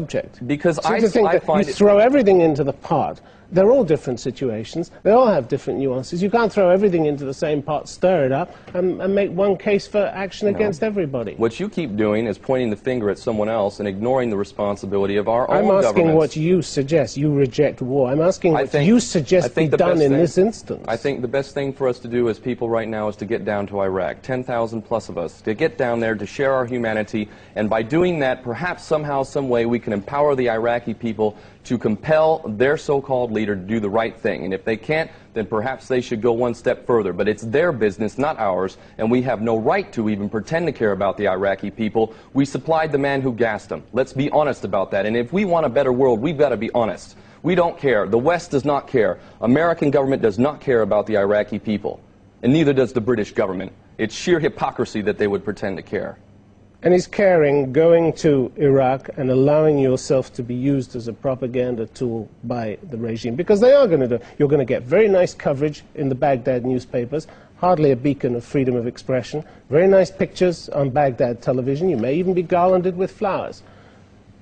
subject. Because I find you throw everything into the pot. They're all different situations. They all have different nuances. You can't throw everything into the same pot, stir it up, and make one case for action against everybody. What you keep doing is pointing the finger at someone else and ignoring the responsibility of our own governments. I'm asking governments. what you suggest. You reject war. I'm asking what you suggest be done in this instance. I think the best thing for us to do as people right now is to get down to Iraq, 10,000 plus of us, to get down there to share our humanity, and by doing that, perhaps somehow, some way, we can empower the Iraqi people to compel their so-called leader to do the right thing. And if they can't, then perhaps they should go one step further. But it's their business, not ours, and we have no right to even pretend to care about the Iraqi people. We supplied the man who gassed them. Let's be honest about that. And if we want a better world, we've got to be honest. We don't care. The West does not care. American government does not care about the Iraqi people. And neither does the British government. It's sheer hypocrisy that they would pretend to care. And is caring going to Iraq and allowing yourself to be used as a propaganda tool by the regime? Because they are going to do. You're going to get very nice coverage in the Baghdad newspapers, hardly a beacon of freedom of expression, very nice pictures on Baghdad television. You may even be garlanded with flowers.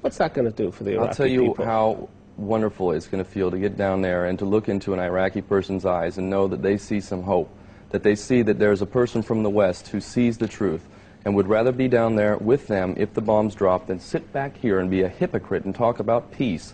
What's that going to do for the Iraqi people? I'll tell you how wonderful it's going to feel to get down there and to look into an Iraqi person's eyes and know that they see some hope, that they see that there's a person from the West who sees the truth, and would rather be down there with them if the bombs drop than sit back here and be a hypocrite and talk about peace.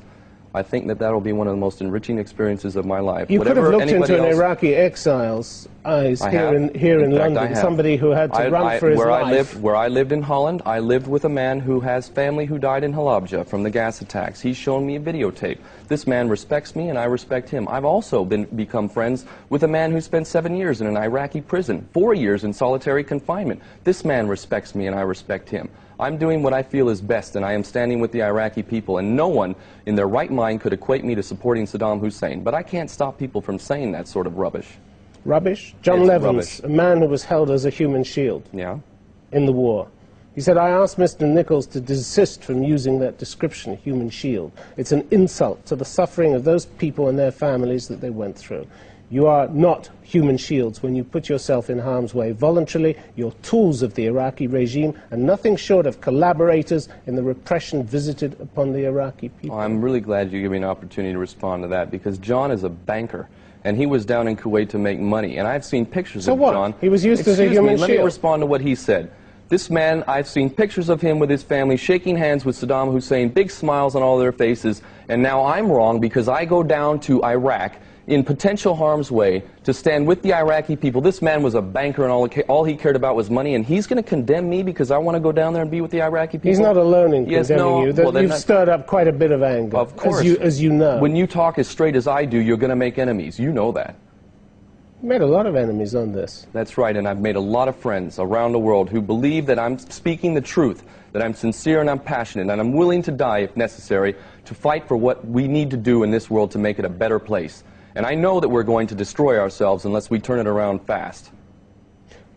I think that that'll be one of the most enriching experiences of my life. You could have looked into an Iraqi exile's eyes here in London, somebody who had to run for his life. Where I lived in Holland, I lived with a man who has family who died in Halabja from the gas attacks. He's shown me a videotape. This man respects me and I respect him. I've also become friends with a man who spent 7 years in an Iraqi prison, 4 years in solitary confinement. This man respects me and I respect him. I'm doing what I feel is best, and I am standing with the Iraqi people, and no one in their right mind could equate me to supporting Saddam Hussein. But I can't stop people from saying that sort of rubbish. Rubbish? John Levins, a man who was held as a human shield in the war. He said, I asked Mr. Nichols to desist from using that description, human shield. It's an insult to the suffering of those people and their families that they went through. You are not human shields when you put yourself in harm's way voluntarily. You're tools of the Iraqi regime and nothing short of collaborators in the repression visited upon the Iraqi people. I'm really glad you gave me an opportunity to respond to that, because John is a banker. And he was down in Kuwait to make money. And I've seen pictures of John. He was used as a human shield. Let me respond to what he said. This man, I've seen pictures of him with his family shaking hands with Saddam Hussein, big smiles on all their faces, and now I'm wrong because I go down to Iraq in potential harm's way to stand with the Iraqi people. This man was a banker and all he cared about was money, and he's going to condemn me because I want to go down there and be with the Iraqi people? He's not alone in condemning you. Well, you've stirred up quite a bit of anger, of course. as you know. When you talk as straight as I do, you're going to make enemies. You know that. You made a lot of enemies on this. That's right, and I've made a lot of friends around the world who believe that I'm speaking the truth, that I'm sincere and I'm passionate, and I'm willing to die if necessary to fight for what we need to do in this world to make it a better place. And I know that we're going to destroy ourselves unless we turn it around fast.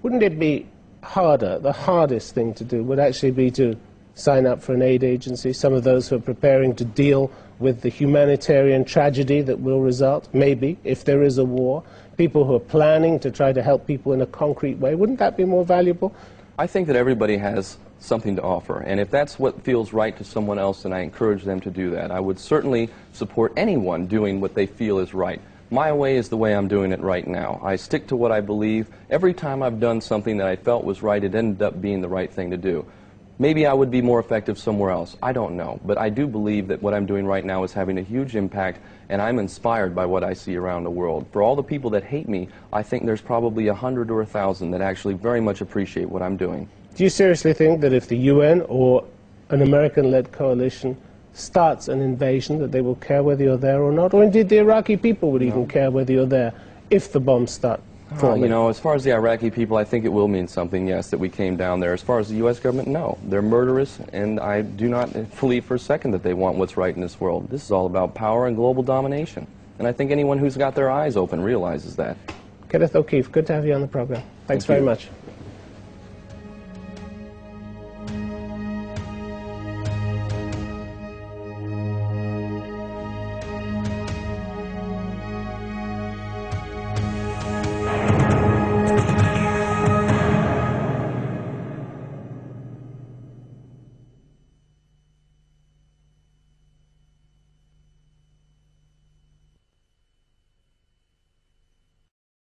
Wouldn't it be harder, the hardest thing to do would actually be to sign up for an aid agency, some of those who are preparing to deal with the humanitarian tragedy that will result, maybe, if there is a war, people who are planning to try to help people in a concrete way? Wouldn't that be more valuable? I think that everybody has something to offer, and if that's what feels right to someone else, then I encourage them to do that. I would certainly support anyone doing what they feel is right. My way is the way I'm doing it right now. I stick to what I believe. Every time I've done something that I felt was right, it ended up being the right thing to do. Maybe I would be more effective somewhere else. I don't know. But I do believe that what I'm doing right now is having a huge impact, and I'm inspired by what I see around the world. For all the people that hate me, I think there's probably 100 or 1,000 that actually very much appreciate what I'm doing. Do you seriously think that if the UN or an American-led coalition starts an invasion, that they will care whether you're there or not? Or indeed the Iraqi people would even care whether you're there if the bombs start falling? You know, as far as the Iraqi people, I think it will mean something, yes, that we came down there. As far as the U.S. government, no. They're murderous, and I do not believe for a second that they want what's right in this world. This is all about power and global domination. And I think anyone who's got their eyes open realizes that. Kenneth O'Keefe, good to have you on the program. Thanks very much.